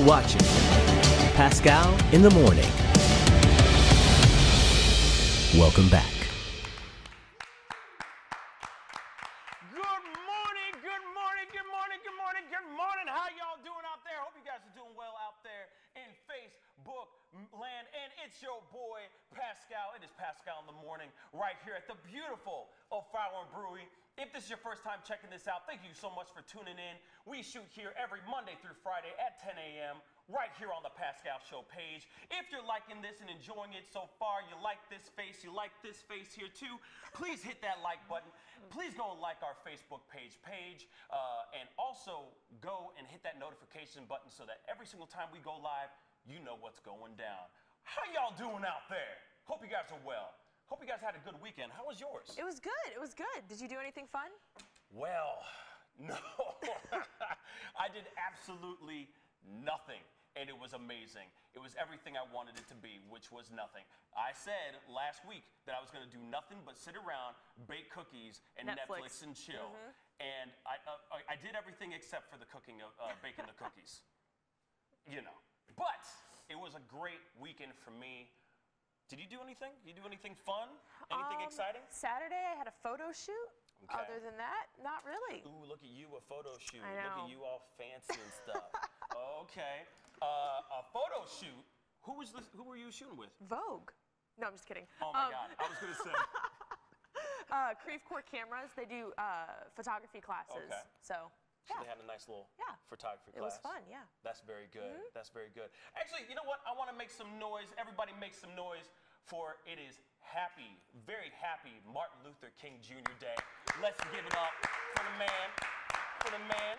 watching Pascal in the Morning. Welcome back. Good morning, good morning, good morning, good morning, good morning. How y'all doing out there? Hope you guys are doing well out there in Facebook land. And it's your boy, Pascal. It is Pascal in the Morning right here at the beautiful O'Fallon Brewery. If this is your first time checking this out, thank you so much for tuning in. We shoot here every Monday through Friday at 10 a.m. right here on the Pascal Show page. If you're liking this and enjoying it so far, you like this face here too, please hit that like button. Please go and like our Facebook page, and also go and hit that notification button so that every single time we go live, you know what's going down. How y'all doing out there? Hope you guys are well. Hope you guys had a good weekend. How was yours? It was good. It was good. Did you do anything fun? Well, no. I did absolutely nothing, and it was amazing. It was everything I wanted it to be, which was nothing. I said last week that I was going to do nothing but sit around, bake cookies, and Netflix and chill. And I did everything except for the cooking of baking the cookies. You know. But it was a great weekend for me. Did you do anything? You do anything fun? Anything exciting? Saturday I had a photo shoot. Okay. Other than that, not really. Ooh, look at you, a photo shoot. I know. Look at you all fancy and stuff. Okay. A photo shoot. Who were you shooting with? Vogue. No, I'm just kidding. Oh my God, I was gonna say. Creve Coeur Cameras, they do photography classes. Okay. So They had a nice little photography class. it was fun, yeah. That's very good. That's very good. Actually, you know what? I want to make some noise. Everybody make some noise for it is very happy Martin Luther King Jr. Day. Let's give it up for the man. For the man.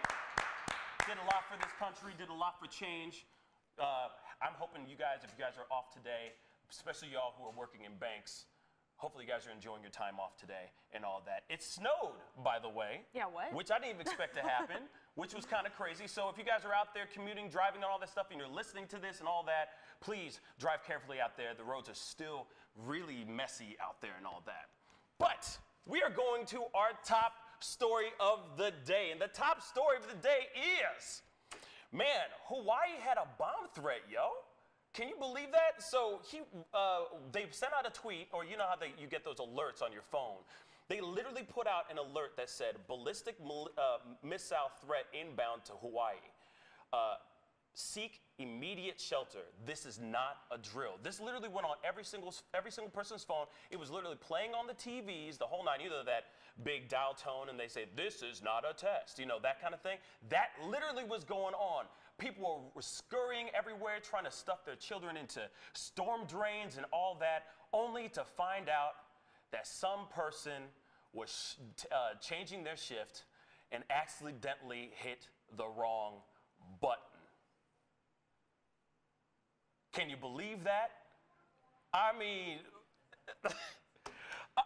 Did a lot for this country. Did a lot for change. I'm hoping you guys, if you guys are off today, especially y'all who are working in banks, hopefully you guys are enjoying your time off today and all that. It snowed, by the way. Yeah, what? Which I didn't even expect to happen, which was kind of crazy. So if you guys are out there commuting, driving, and all that stuff, and you're listening to this and all that, please drive carefully out there. The roads are still really messy out there and all that. But we are going to our top story of the day. And the top story of the day is, man, Hawaii had a bomb threat, yo. Can you believe that? So they sent out a tweet, or you know how you get those alerts on your phone. They literally put out an alert that said, ballistic missile threat inbound to Hawaii. Seek immediate shelter. This is not a drill. This literally went on every single person's phone. It was literally playing on the TVs, the whole nine, either that big dial tone, and they say, this is not a test, you know, that kind of thing. That literally was going on. People were scurrying everywhere, trying to stuff their children into storm drains and all that, only to find out that some person was changing their shift and accidentally hit the wrong button. Can you believe that? I mean,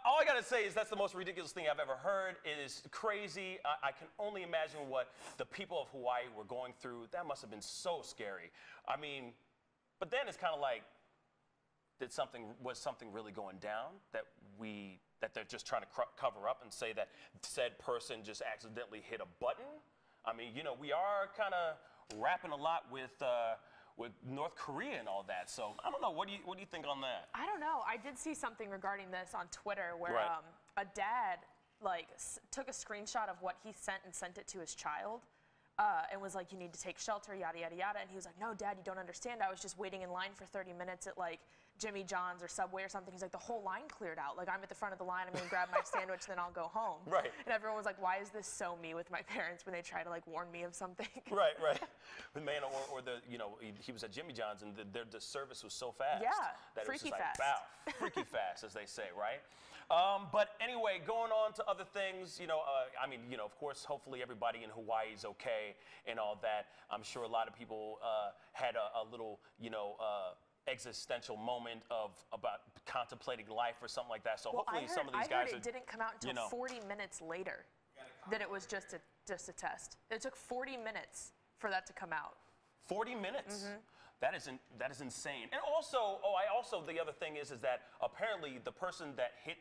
all I gotta say is that's the most ridiculous thing I've ever heard. It is crazy. I can only imagine what the people of Hawaii were going through. That must have been so scary. I mean, but then it's kind of like, was something really going down that they're just trying to cover up and say that said person just accidentally hit a button? I mean, you know, we are kind of rapping a lot with North Korea and all that. So I don't know. What do you think on that? I don't know. I did see something regarding this on Twitter where Right. A dad took a screenshot of what he sent and sent it to his child. And was like, you need to take shelter, yada, yada, yada. And he was like, no, Dad, you don't understand. I was just waiting in line for 30 minutes at like Jimmy John's or Subway or something. He's like, the whole line cleared out. Like, I'm at the front of the line. I'm going to grab my sandwich, then I'll go home. Right. And everyone was like, why is this so me with my parents when they try to like warn me of something? Right. But man, or the, you know, he was at Jimmy John's and the service was so fast. Yeah, that freaky it was just fast. Like, bow, freaky fast, as they say, right? But anyway, going on to other things, you know, I mean, you know, of course, hopefully everybody in Hawaii is okay and all that. I'm sure a lot of people had a little, you know, existential moment about contemplating life or something like that. So Well, hopefully some of these guys it didn't come out until 40 minutes later that it was just a test. It took 40 minutes for that to come out. 40 minutes? Mm-hmm. That is insane. And also, the other thing is that apparently the person that hit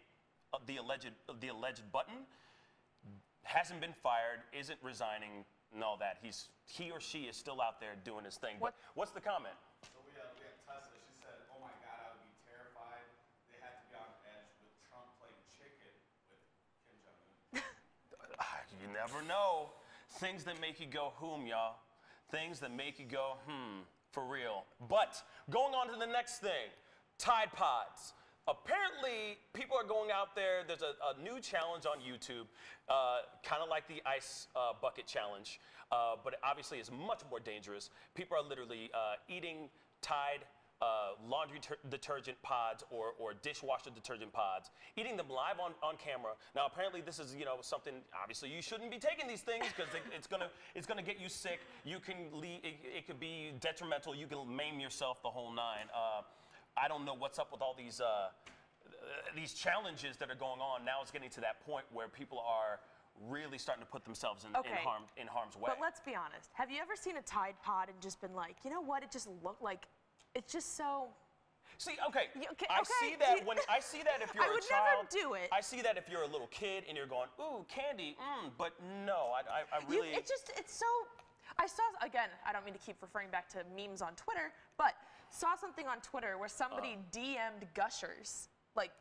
the alleged button hasn't been fired, isn't resigning, and all that. He or she is still out there doing his thing. But what's the comment? So we have Tessa. She said, "Oh my God, I would be terrified. They had to be on edge with Trump playing chicken with Kim Jong-un." You never know. Things that make you go, y'all. Things that make you go, for real. But going on to the next thing, Tide Pods. Apparently, people are going out there. There's a new challenge on YouTube, kind of like the ice bucket challenge, but it obviously is much more dangerous. People are literally eating Tide laundry detergent pods or dishwasher detergent pods, eating them live on camera. Now, apparently, this is something. Obviously, you shouldn't be taking these things because it's gonna get you sick. You can it could be detrimental. You can maim yourself the whole nine. I don't know what's up with all these challenges that are going on. Now it's getting to that point where people are really starting to put themselves in harm's way. But let's be honest. Have you ever seen a Tide Pod and just been like, you know what? It just looked like, it's just so. See, okay. I see that if you're a child. I would never do it. I see that if you're a little kid and you're going, ooh, candy, but no, I really. It's so. I saw, again, I don't mean to keep referring back to memes on Twitter, but saw something on Twitter where somebody DM'd Gushers, like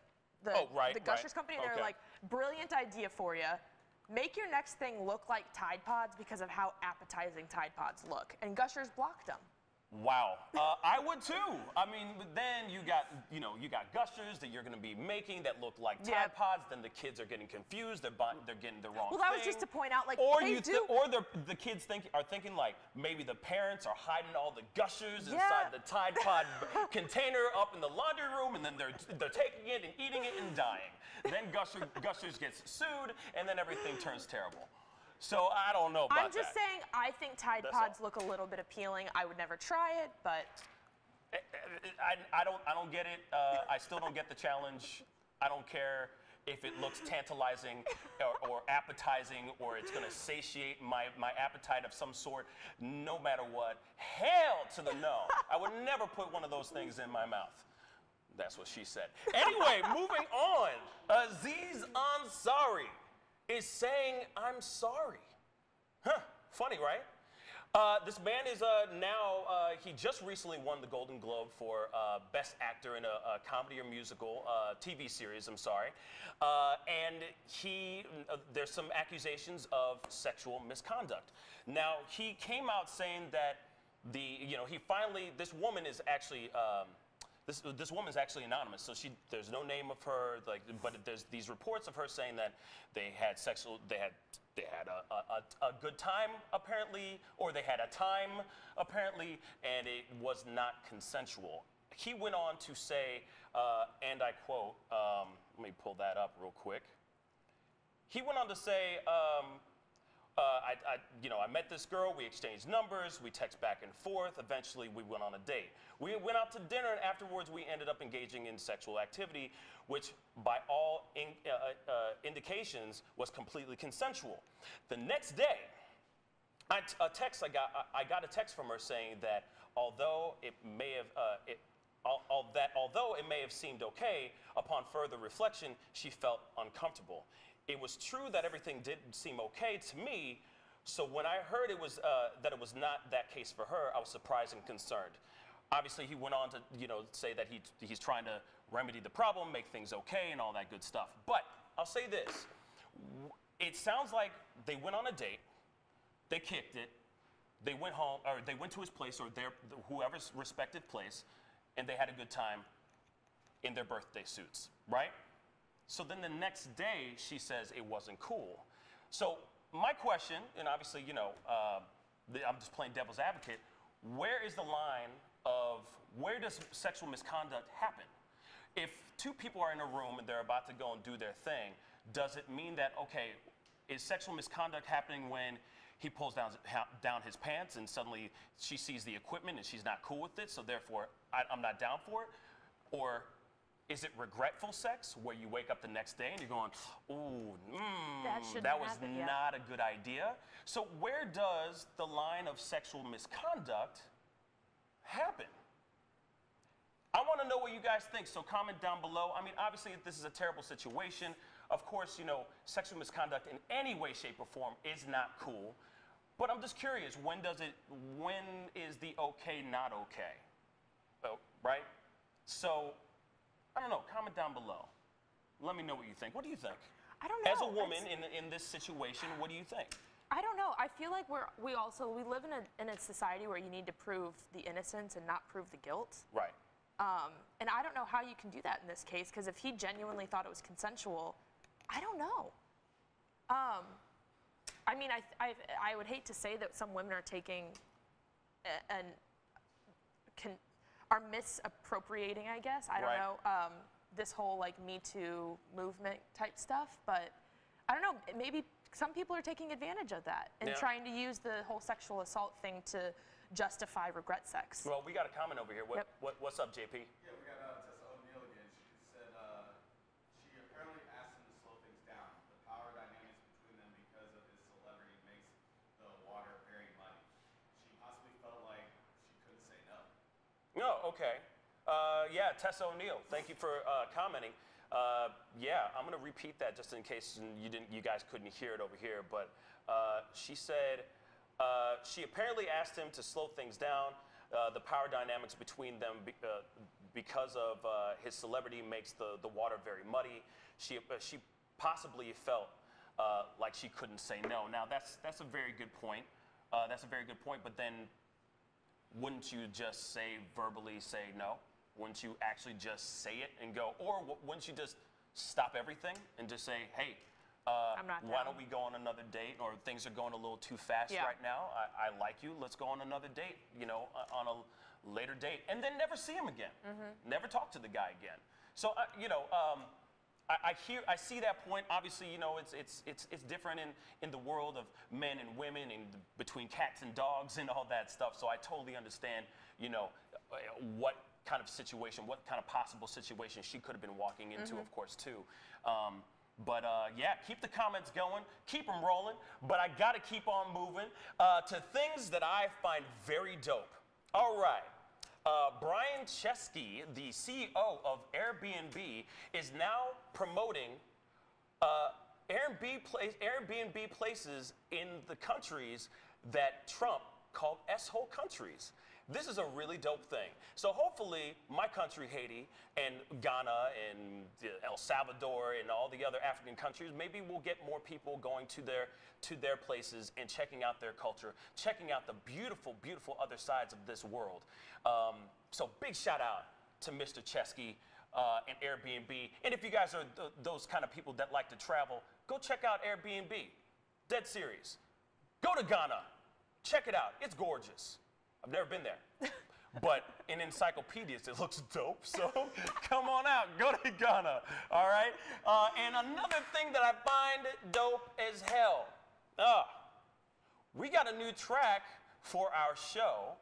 the Gushers company, and they were like, brilliant idea for you. Make your next thing look like Tide Pods because of how appetizing Tide Pods look. And Gushers blocked them. Wow, I would too. I mean, then you got Gushers that you're going to be making that look like Tide Pods. Then the kids are getting confused. They're getting the wrong thing. Well, that was just to point out, like, or the kids are thinking like maybe the parents are hiding all the Gushers inside the Tide Pod container up in the laundry room, and then they're taking it and eating it and dying. Then Gushers gets sued, and then everything turns terrible. So I don't know about that. I'm just saying, I think Tide Pods look a little bit appealing. I would never try it, but I don't get it. I still don't get the challenge. I don't care if it looks tantalizing or appetizing or it's going to satiate my appetite of some sort. No matter what, hell to the no. I would never put one of those things in my mouth. That's what she said. Anyway, moving on. Aziz Ansari is saying, I'm sorry. Huh, funny, right? This man is he just recently won the Golden Globe for Best Actor in a comedy or musical TV series, I'm sorry. And there's some accusations of sexual misconduct. Now, he came out saying that this woman is actually, This woman's actually anonymous, so there's no name of her. But there's these reports of her saying that they had a good time apparently, or they had a time apparently, and it was not consensual. He went on to say, and I quote, let me pull that up real quick. He went on to say, I met this girl, we exchanged numbers, we text back and forth, eventually we went on a date. We went out to dinner, and afterwards we ended up engaging in sexual activity, which by all indications was completely consensual. The next day, I got a text from her saying that although it may have seemed okay, upon further reflection, she felt uncomfortable. It was true that everything did seem okay to me, so when I heard that it was not that case for her, I was surprised and concerned. Obviously, he went on to say that he's trying to remedy the problem, make things okay, and all that good stuff. But I'll say this: it sounds like they went on a date, they kicked it, they went home, or they went to his place or whoever's respective place, and they had a good time in their birthday suits, right? So then the next day, she says it wasn't cool. So my question, and obviously, I'm just playing devil's advocate, where is the line of where does sexual misconduct happen? If two people are in a room and they're about to go and do their thing, does it mean that, okay, is sexual misconduct happening when he pulls down his pants and suddenly she sees the equipment and she's not cool with it, so therefore I'm not down for it? Or is it regretful sex where you wake up the next day and you're going, ooh, that was not a good idea? So where does the line of sexual misconduct happen? I want to know what you guys think, so comment down below. I mean, obviously, this is a terrible situation. Of course, sexual misconduct in any way, shape, or form is not cool. But I'm just curious, when is the okay not okay? Oh, right? So, I don't know, comment down below. Let me know what you think. What do you think? I don't know. As a woman in this situation, what do you think? I don't know. I feel like we live in a society where you need to prove the innocence and not prove the guilt. Right. And I don't know how you can do that in this case, because if he genuinely thought it was consensual, I don't know. I mean, I would hate to say that some women are taking are misappropriating, I guess. I don't know, this whole like Me Too movement type stuff, but I don't know, maybe some people are taking advantage of that and trying to use the whole sexual assault thing to justify regret sex. Well, we got a comment over here. What's up, JP? Yeah, we got Tessa O'Neill again. She said she apparently asked him to slow things down. The power dynamics between them because of his celebrity makes the water very muddy. She possibly felt like she couldn't say no. No, okay. Yeah, Tessa O'Neill, thank you for commenting. Yeah, I'm gonna repeat that just in case you guys couldn't hear it over here. But she said she apparently asked him to slow things down. The power dynamics between them because of his celebrity makes the water very muddy. She possibly felt like she couldn't say no. Now that's a very good point. That's a very good point. But then, wouldn't you just verbally say no? Wouldn't you actually just say it and go, or wouldn't you just stop everything and just say, hey, why don't we go on another date, or things are going a little too fast right now. I like you. Let's go on another date, on a later date, and then never see him again. Never talk to the guy again. So, I see that point. Obviously, it's different in the world of men and women and between cats and dogs and all that stuff. So I totally understand, what kind of situation, what kind of possible situation she could have been walking into, of course, too. But yeah, keep the comments going, keep them rolling. But I got to keep on moving to things that I find very dope. All right. Brian Chesky, the CEO of Airbnb, is now promoting Airbnb places in the countries that Trump called S-hole countries. This is a really dope thing. So hopefully my country, Haiti, and Ghana, and El Salvador, and all the other African countries, maybe we'll get more people going to their places and checking out their culture, checking out the beautiful, beautiful other sides of this world. So big shout out to Mr. Chesky and Airbnb. And if you guys are those kind of people that like to travel, go check out Airbnb. Dead serious. Go to Ghana. Check it out. It's gorgeous. I've never been there, but in encyclopedias it looks dope, so come on out, go to Ghana, all right? And another thing that I find dope as hell, we got a new track for our show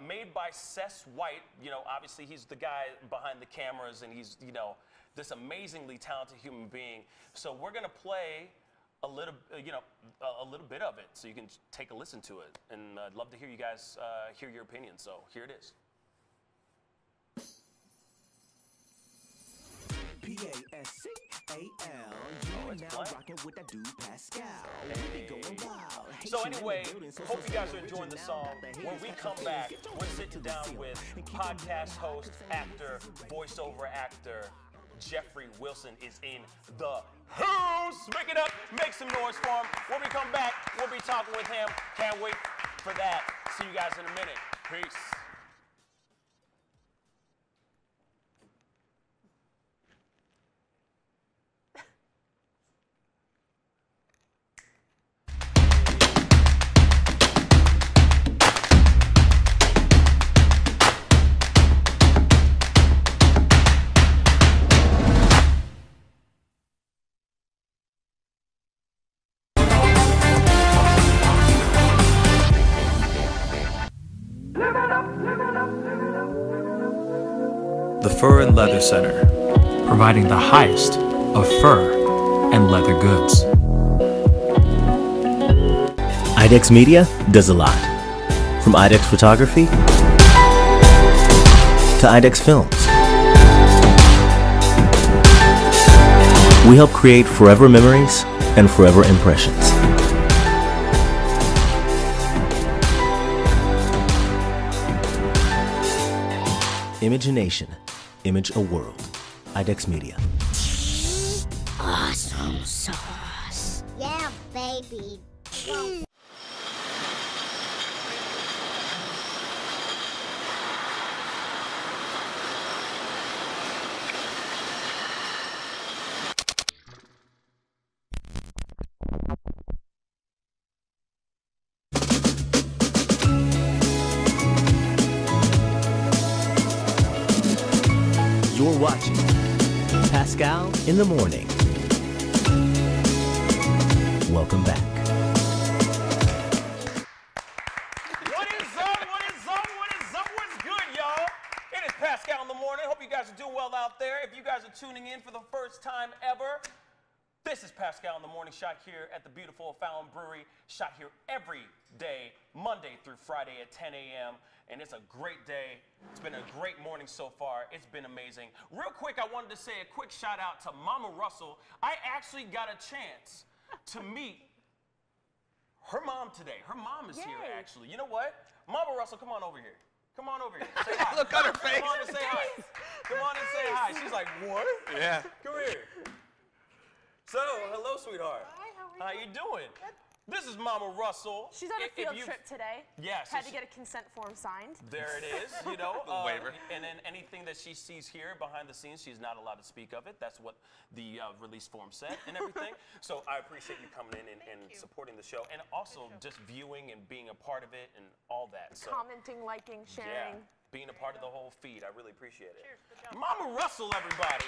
made by Sess White. Obviously he's the guy behind the cameras, and he's, this amazingly talented human being. So we're gonna play a little bit of it, so you can take a listen to it. And I'd love to hear you guys hear your opinion. So here it is. Pascal. You are now rocking with that dude Pascal. So anyway, hope you guys are enjoying the song. When we come back, we're sitting down with podcast host, actor, voiceover actor, Jeffrey Wilson is in the house. Make it up, make some noise for him. When we come back, we'll be talking with him. Can't wait for that. See you guys in a minute. Peace. The Fur and Leather Center, providing the highest of fur and leather goods. IDEX Media does a lot. From IDEX Photography to IDEX Films. We help create forever memories and forever impressions. Imagination. Image a world. IDEX Media. Awesome sauce. Yeah, baby. You're watching Pascal in the Morning. Welcome back. What is up? What is up? What is up? What's good, y'all? It is Pascal in the Morning. Hope you guys are doing well out there. If you guys are tuning in for the first time ever, this is Pascal in the Morning, shot here at the beautiful Fallon Brewery, shot here every day, Monday through Friday at 10 a.m., and it's a great day. It's been a great morning so far. It's been amazing. Real quick, I wanted to say a quick shout out to Mama Russell. I actually got a chance to meet her mom today. Her mom is here, actually. You know what? Mama Russell, come on over here. Come on over here. Say hi. Look at her face. Come on and say hi. Come on and say hi. She's like, what? Yeah. Come here. So, hello, sweetheart. Hi, how you doing? This is Mama Russell. She's on a field trip today. Yes. Had to get a consent form signed. There it is, you know. The waiver. And then anything that she sees here behind the scenes, she's not allowed to speak of it. That's what the release form said and everything. So I appreciate you coming in and supporting the show, and also just viewing and being a part of it and all that. So, Commenting, liking, sharing. yeah, being a part of the whole feed. I really appreciate it. Cheers, Mama Russell, everybody.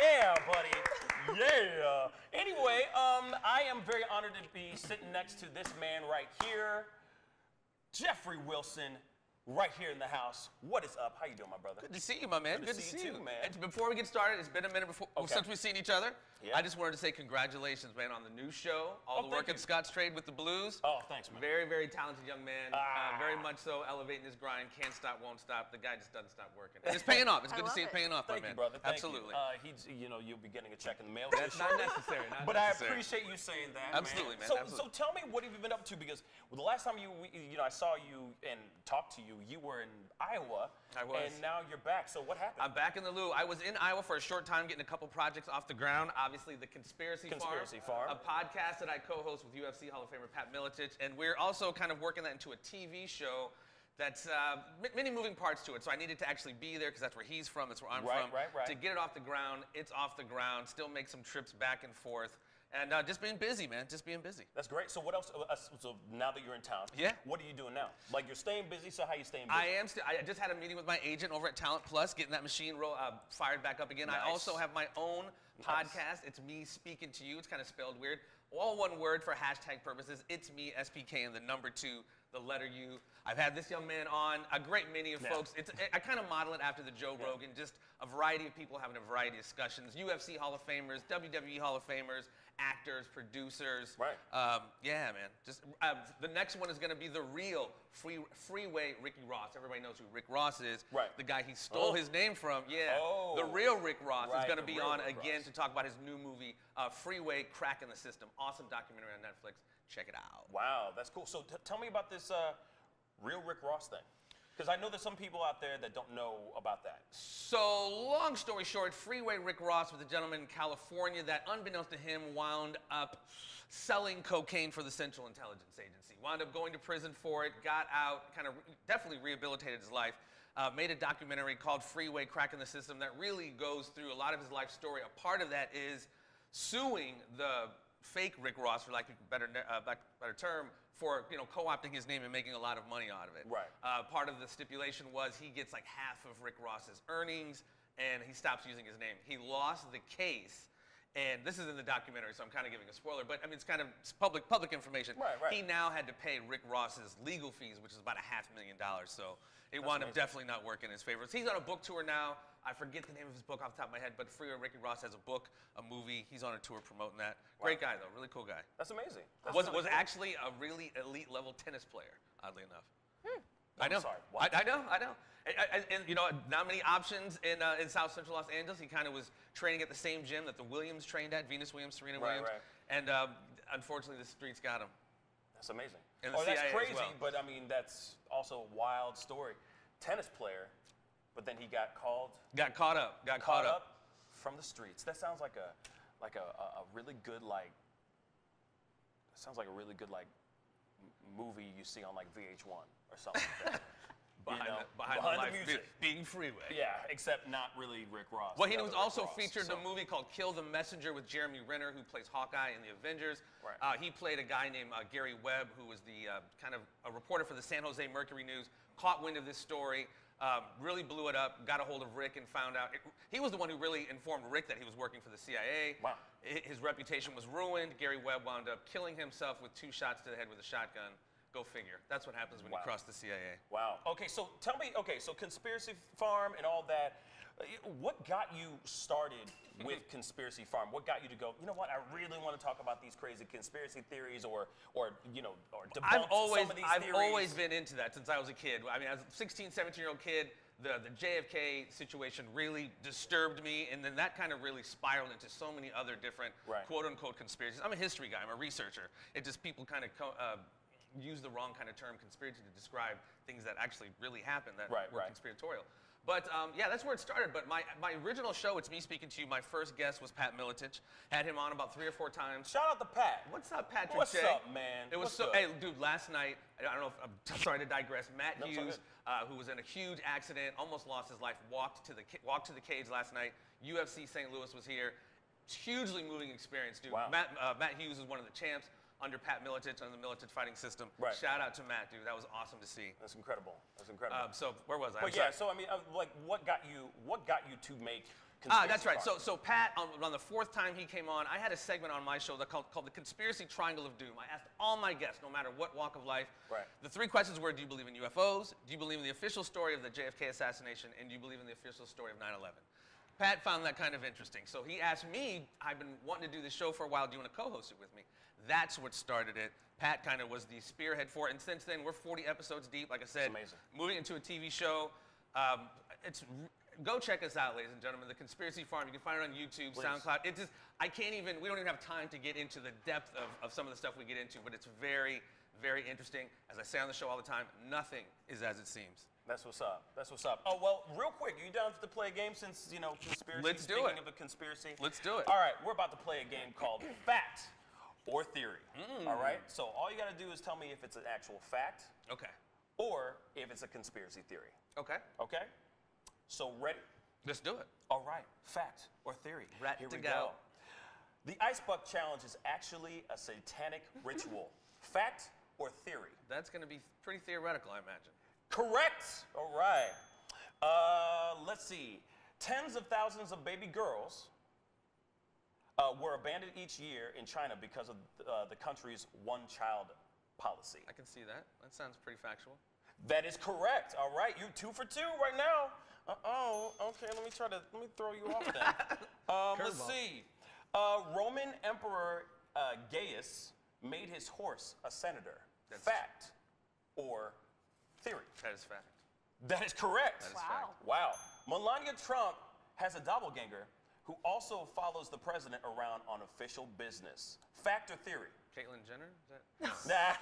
Yeah, buddy. Yeah. Anyway, I am very honored to be sitting next to this man right here, Jeffrey Wilson, right here in the house. What is up? How you doing, my brother? Good to see you, my man. Good to see you too, man. And before we get started, it's been a minute since we've seen each other. Yeah. I just wanted to say congratulations, man, on the new show. All the work at Scott's Trade with the Blues. Oh, thanks, man. Very, very talented young man. Very much so elevating his grind. Can't stop, won't stop. The guy just doesn't stop working. And it's paying off. It's good to see it paying off, Thank my you, man. brother. Thank Absolutely. You. You'll be getting a check in the mail. That's not necessary. Not But necessary. I appreciate you saying that. Absolutely, man. So, Absolutely. so tell me, what have you been up to? Because the last time I saw you and talked to you, you were in Iowa. I was. And now you're back. So what happened? I'm back in the loo. I was in Iowa for a short time getting a couple projects off the ground. Obviously, the Conspiracy Farm, a podcast that I co-host with UFC Hall of Famer Pat Miletich, and we're also kind of working that into a TV show that's many moving parts to it. So I needed to actually be there because that's where he's from, that's where I'm from. Right. To get it off the ground, it's off the ground, still make some trips back and forth. And just being busy, man, just being busy. That's great. So what else? So now that you're in town, what are you doing now? Like, you're staying busy, so how you staying busy? I just had a meeting with my agent over at Talent Plus, getting that machine fired back up again. Nice. I also have my own podcast. It's Me Speaking to You. It's kind of spelled weird. All one word for hashtag purposes. It's me, SPK, and the number 2, the letter U. I've had this young man on, a great many of folks. I kind of model it after the Joe Rogan, just a variety of people having a variety of discussions. UFC Hall of Famers, WWE Hall of Famers, actors, producers. Right. Yeah, man. Just the next one is going to be the real freeway Ricky Ross. Everybody knows who Rick Ross is. Right. The guy he stole his name from. Yeah. Oh. The real Rick Ross is Right, going to the be real on Rick again Ross. to talk about his new movie, Freeway Cracking the System. Awesome documentary on Netflix. Check it out. Wow, that's cool. So tell me about this real Rick Ross thing. Because I know there's some people out there that don't know about that. So, long story short, Freeway Rick Ross was a gentleman in California that, unbeknownst to him, wound up selling cocaine for the Central Intelligence Agency. Wound up going to prison for it, got out, kind of definitely rehabilitated his life. Made a documentary called Freeway Cracking the System that really goes through a lot of his life story. A part of that is suing the fake Rick Ross, for lack of a better term, for co-opting his name and making a lot of money out of it. Right. Part of the stipulation was he gets like half of Rick Ross's earnings, and he stops using his name. He lost the case, and this is in the documentary, so I'm kind of giving a spoiler, but I mean it's kind of public information. Right. He now had to pay Rick Ross's legal fees, which is about $500,000. So it wound up definitely not working in his favor. So he's on a book tour now. I forget the name of his book off the top of my head, but Freeway Ricky Ross has a book, a movie. He's on a tour promoting that. Great guy, though. Really cool guy. That's amazing. That's Was actually a really elite level tennis player, oddly enough. I know. I'm sorry, what? I know. And not many options in South Central Los Angeles. He kind of was training at the same gym that the Williams trained at, Venus Williams, Serena Williams. Right. And unfortunately, the streets got him. That's amazing. And the that's CIA as crazy, well. but I mean, that's also a wild story. Tennis player but then he got called. Got caught up. From the streets. That sounds like a really good sounds like a really good movie you see on like VH1 or something like that. behind the life, music. Being Freeway. Yeah, except not really Rick Ross. Well, he was also featured in a movie called Kill the Messenger with Jeremy Renner, who plays Hawkeye in the Avengers. Right. He played a guy named Gary Webb, who was the kind of a reporter for the San Jose Mercury News, caught wind of this story, really blew it up, got a hold of Rick and found out. He was the one who really informed Rick that he was working for the CIA. Wow. His reputation was ruined. Gary Webb wound up killing himself with 2 shots to the head with a shotgun. Go figure. That's what happens when you cross the CIA. Wow. Okay, so tell me, so Conspiracy Farm and all that, what got you started with Conspiracy Farm? What got you to go, you know what, I really want to talk about these crazy conspiracy theories or debunk some of these theories? I've always been into that since I was a kid. I mean, as a 16, 17-year-old kid, the JFK situation really disturbed me, and then that kind of really spiraled into so many other different quote-unquote conspiracies. I'm a history guy. I'm a researcher. It just, people kind of use the wrong kind of term, conspiracy, to describe things that actually really happened that were conspiratorial. But yeah, that's where it started. But my original show, It's Me Speaking to You, my first guest was Pat Miletich. Had him on about 3 or 4 times. Shout out to Pat. What's up, Patrick What's J? up, man? It was hey, dude, last night, I don't know if, I'm sorry to digress, Matt Hughes, who was in a huge accident, almost lost his life, walked to the cage last night. UFC St. Louis was here. Hugely moving experience, dude. Wow. Matt Hughes is one of the champs under Pat Miletich, under the Miletich fighting system. Right. Shout out to Matt, dude. That was awesome to see. That's incredible. That's incredible. So where was I? But yeah, so I mean, what got you to make Conspiracy that's right. Farm? So Pat, on the 4th time he came on, I had a segment on my show called the Conspiracy Triangle of Doom. I asked all my guests, no matter what walk of life, the 3 questions were: do you believe in UFOs? Do you believe in the official story of the JFK assassination? And do you believe in the official story of 9/11? Pat found that kind of interesting. So he asked me, I've been wanting to do this show for a while, do you want to co-host it with me? That's what started it. Pat kind of was the spearhead for it, and since then, we're 40 episodes deep, like I said. Amazing. Moving into a TV show. Go check us out, ladies and gentlemen. The Conspiracy Farm, you can find it on YouTube, SoundCloud. It just, we don't even have time to get into the depth of some of the stuff we get into, but it's very, very interesting. As I say on the show all the time, nothing is as it seems. That's what's up. That's what's up. Oh, well, real quick, are you down to play a game since, conspiracy? Let's do it. Speaking of a conspiracy. Let's do it. All right, we're about to play a game called Fact or Theory. All right? So all you got to do is tell me if it's an actual fact. Okay. Or if it's a conspiracy theory. Okay. Okay? So ready? Let's do it. All right. Fact or theory. Here we go. The Ice Buck Challenge is actually a satanic ritual. Fact or theory? That's going to be pretty theoretical, I imagine. Correct. All right. Let's see. Tens of thousands of baby girls were abandoned each year in China because of the country's one-child policy. I can see that. That sounds pretty factual. That is correct. All right, you're 2 for 2 right now. Okay. Let me throw you off then. Let's see. Roman Emperor Gaius made his horse a senator. That's fact or theory? That is fact. That is correct. That is fact. Wow. Melania Trump has a doppelganger who also follows the president around on official business. Fact or theory? Caitlyn Jenner? Is that?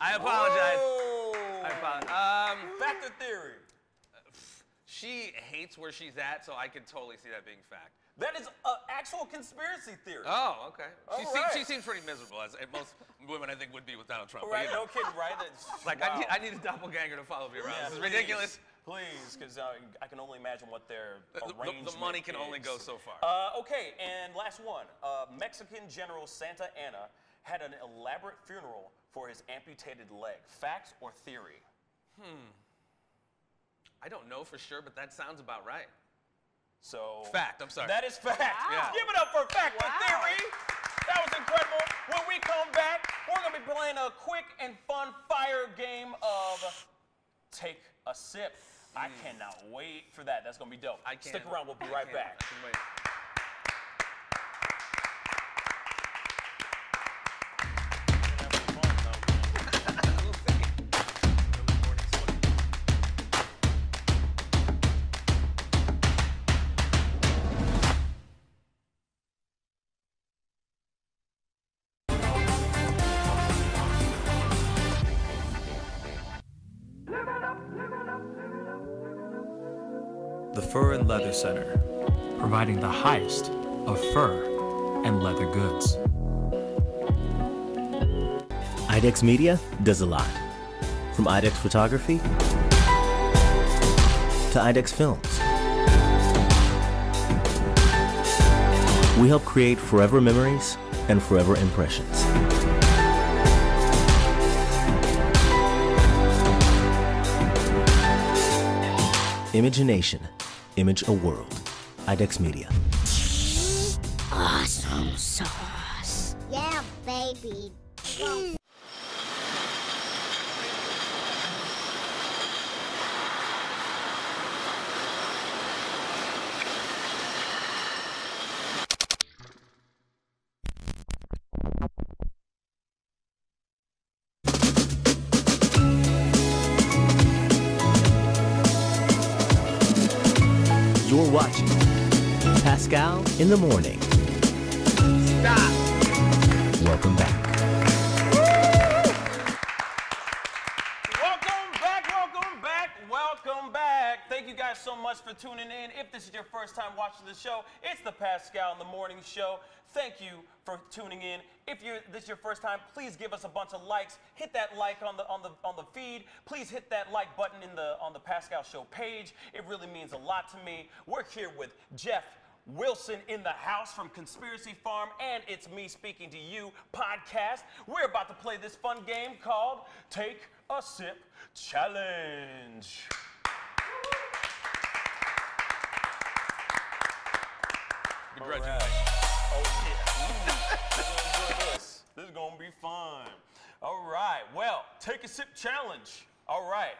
I apologize. Whoa. I apologize. Fact or theory? She hates where she's at, so I could totally see that being fact. That is an actual conspiracy theory. Oh, okay. She Right. seems pretty miserable, as most women I think would be with Donald Trump. Right, But, no kidding, right? That's, like, wow. I need a doppelganger to follow me around. Yeah, This is ridiculous. Please, because I can only imagine what their arrangement The money can is. only go so far. Okay, and last one. Mexican General Santa Anna had an elaborate funeral for his amputated leg. Fact or theory? I don't know for sure, but that sounds about right. So Fact, I'm sorry. That is fact. Wow. Yeah. Give it up for fact or theory. That was incredible. When we come back, we're going to be playing a quick and fun fire game of Take a Sip. I cannot wait for that. That's going to be dope. Stick around. We'll be right back. I can wait. Fur and Leather Center, providing the highest of fur and leather goods. IDEX Media does a lot. From IDEX Photography to IDEX Films. We help create forever memories and forever impressions. Imagination, image a world. IDEX Media. Awesome sauce. Yeah, baby. You're watching Pascal in the Morning. Stop. Welcome back. Welcome back. Thank you guys so much for tuning in. If this is your first time watching the show, it's the Pascal in the Morning Show. Thank you for tuning in. If this is your first time, please give us a bunch of likes. Hit that like on the feed. Please hit that like button on the Pascal Show page. It really means a lot to me. We're here with Jeff Wilson in the house from Conspiracy Farm, and it's Me Speaking to You podcast. We're about to play this fun game called Take a Sip Challenge. Begrudgingly. All right. Oh yeah. We're gonna enjoy this. This is gonna be fun. All right. Well, take a sip challenge. All right.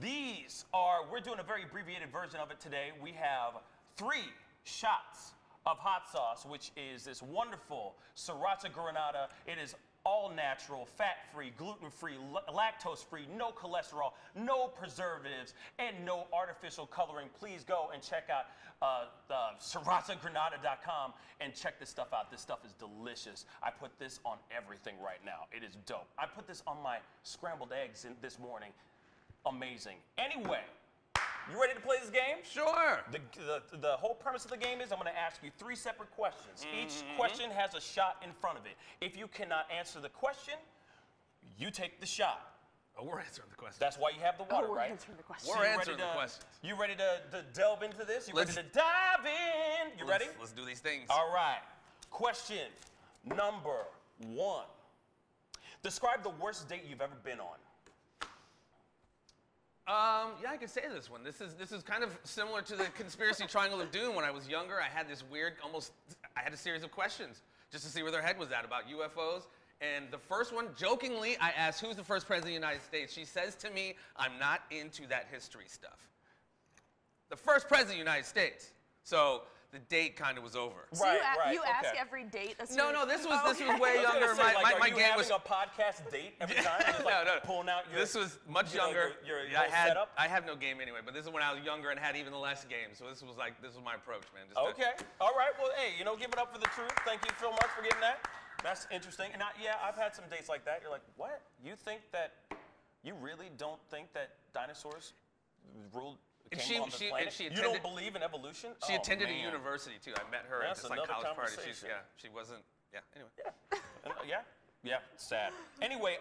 We're doing a very abbreviated version of it today. We have 3 shots of hot sauce, which is this wonderful Sriracha Granada. It is all natural, fat-free, gluten-free, lactose-free, no cholesterol, no preservatives, and no artificial coloring. Please go and check out srirachagranada.com and check this stuff out. This stuff is delicious. I put this on everything right now. It is dope. I put this on my scrambled eggs this morning. Amazing. Anyway, you ready to play this game? Sure. The whole premise of the game is I'm going to ask you 3 separate questions. Each question has a shot in front of it. If you cannot answer the question, you take the shot. Oh, we're answering the question. That's why you have the water, we're right? answering the question. We're answering the questions. You ready to delve into this? You ready to dive in? You ready? Let's do these things. All right. Question number 1. Describe the worst date you've ever been on. Yeah, I can say this one. This is kind of similar to the Conspiracy Triangle of Doom. When I was younger, I had this weird, I had a series of questions just to see where their head was at about UFOs. And the first one, jokingly, I asked, who's the first president of the United States? She says to me, I'm not into that history stuff. The first president of the United States. So the date kind of was over. So you ask every date? No, this was way younger. My game was a podcast date every time. Just no. Pulling out your. This was much younger. Your I have no game anyway, but this is when I was younger and had even less games. So this was my approach, man. Okay. All right. Well, hey, give it up for the truth. Thank you so much for getting that. That's interesting. And I've had some dates like that. You're like, what? You really don't think that dinosaurs ruled? You don't believe in evolution? She attended a university too. I met her at this college party. She wasn't. Yeah. Anyway. Yeah. Sad. Anyway,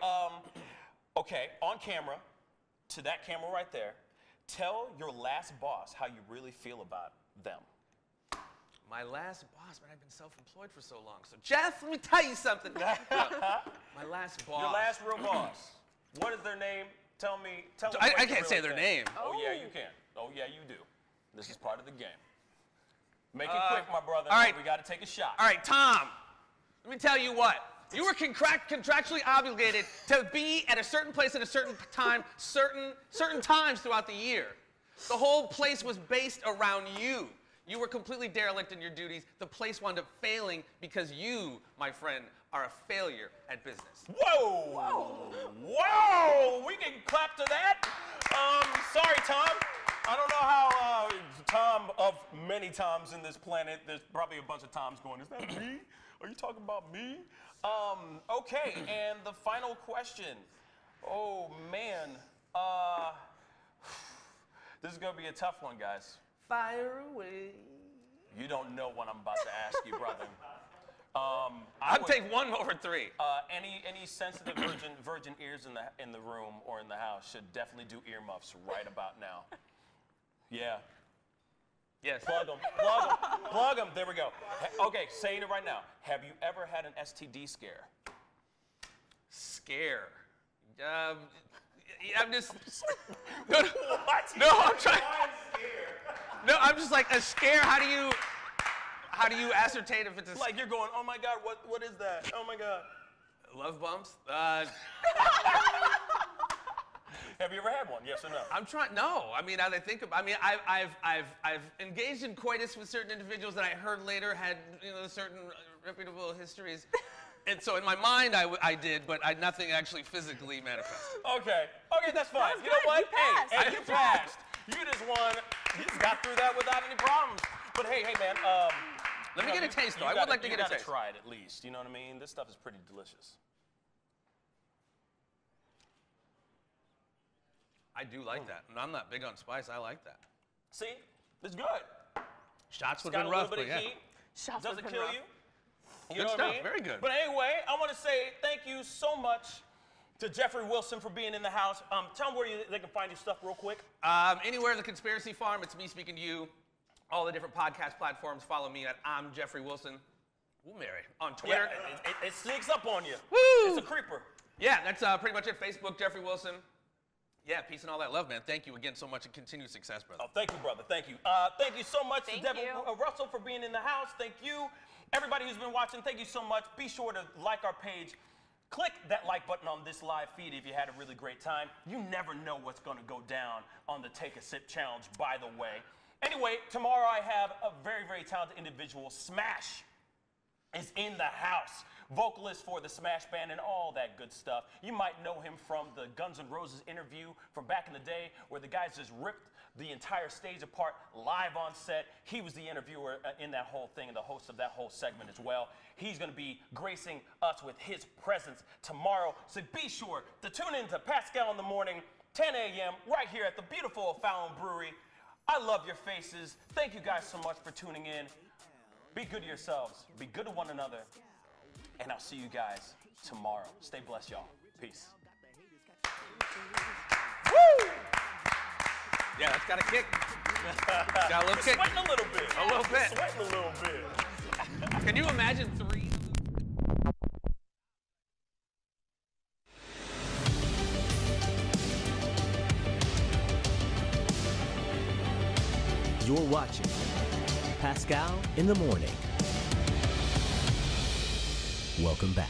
okay. On camera, to that camera right there, tell your last boss how you really feel about them. My last boss, man, I've been self-employed for so long. So Jeff, let me tell you something. My last boss. Your last real boss. What is their name? Tell me. I can't say their name. Oh yeah, you can. Oh yeah, you do. This is part of the game. Make it quick, my brother. All right. We got to take a shot. All right, Tom. Let me tell you what. You were contractually obligated to be at a certain place at a certain time, certain times throughout the year. The whole place was based around you. You were completely derelict in your duties. The place wound up failing because you, my friend, are a failure at business. Whoa! We can clap to that. Sorry, Tom. I don't know how Tom, of many Toms in this planet, there's probably a bunch of Toms going, is that me? Are you talking about me? Okay, and the final question. Oh, man. This is going to be a tough one, guys. fire away. You don't know what I'm about to ask you, brother. I'll take 1 over 3. Any sensitive virgin ears in the room or in the house should definitely do earmuffs right about now. Yeah. Yes. Plug them. Plug them. There we go. Okay, saying it right now. Have you ever had an STD scare? Scare. I'm just. No, What? no, I'm trying. No, I'm just like a scare. How do you ascertain if it's a Like you're going, oh my God, what is that? Oh my God. love bumps? Have you ever had one? Yes or no? I'm trying. No, I mean, as I think about, I mean, I've engaged in coitus with certain individuals that I heard later had certain reputable histories, and so in my mind I did, but nothing actually physically manifested. Okay, that's fine. That was You know good. what? You passed. Hey, you passed. You just won. You just got through that without any problems. But hey, man. Let me get a taste, though. I would like to get a taste. You gotta try it at least. You know what I mean? This stuff is pretty delicious. I do like that. And I'm not big on spice. I like that. See, it's good. Shots would It's have got been a rough, little but but yeah. of heat. Shots Doesn't would've kill been you. rough. You Good know what stuff. I mean? Very good. But anyway, I want to say thank you so much to Jeffrey Wilson for being in the house. Tell them where they can find your stuff real quick. Anywhere the Conspiracy Farm, it's me speaking to you. All the different podcast platforms. Follow me at I'm Jeffrey Wilson. Ooh, Mary. On Twitter. Yeah, it sneaks up on you. Woo! It's a creeper. Yeah, that's pretty much it. Facebook, Jeffrey Wilson. Yeah, peace and all that love, man. Thank you again so much and continued success, brother. Oh, thank you, brother. Thank you. Thank you so much to Devin Russell for being in the house. Thank you. Everybody who's been watching, thank you so much. Be sure to like our page. Click that like button on this live feed if you had a really great time. You never know what's going to go down on the Take a Sip Challenge, by the way. Anyway, tomorrow I have a very, very talented individual. Smash is in the house. Vocalist for the Smash Band and all that good stuff. You might know him from the Guns N' Roses interview from back in the day where the guys just ripped the entire stage apart live on set. He was the interviewer in that whole thing and the host of that whole segment as well. He's going to be gracing us with his presence tomorrow. So be sure to tune in to Pascal in the Morning, 10 a.m. right here at the beautiful O'Fallon Brewery. I love your faces. Thank you guys so much for tuning in. Be good to yourselves. Be good to one another. And I'll see you guys tomorrow. Stay blessed, y'all. Peace. Woo! Yeah, that's got a kick. Got a little kick. Sweating a little bit. A little bit. Sweating a little bit. Can you imagine 3? You're watching Pascal in the Morning. Welcome back.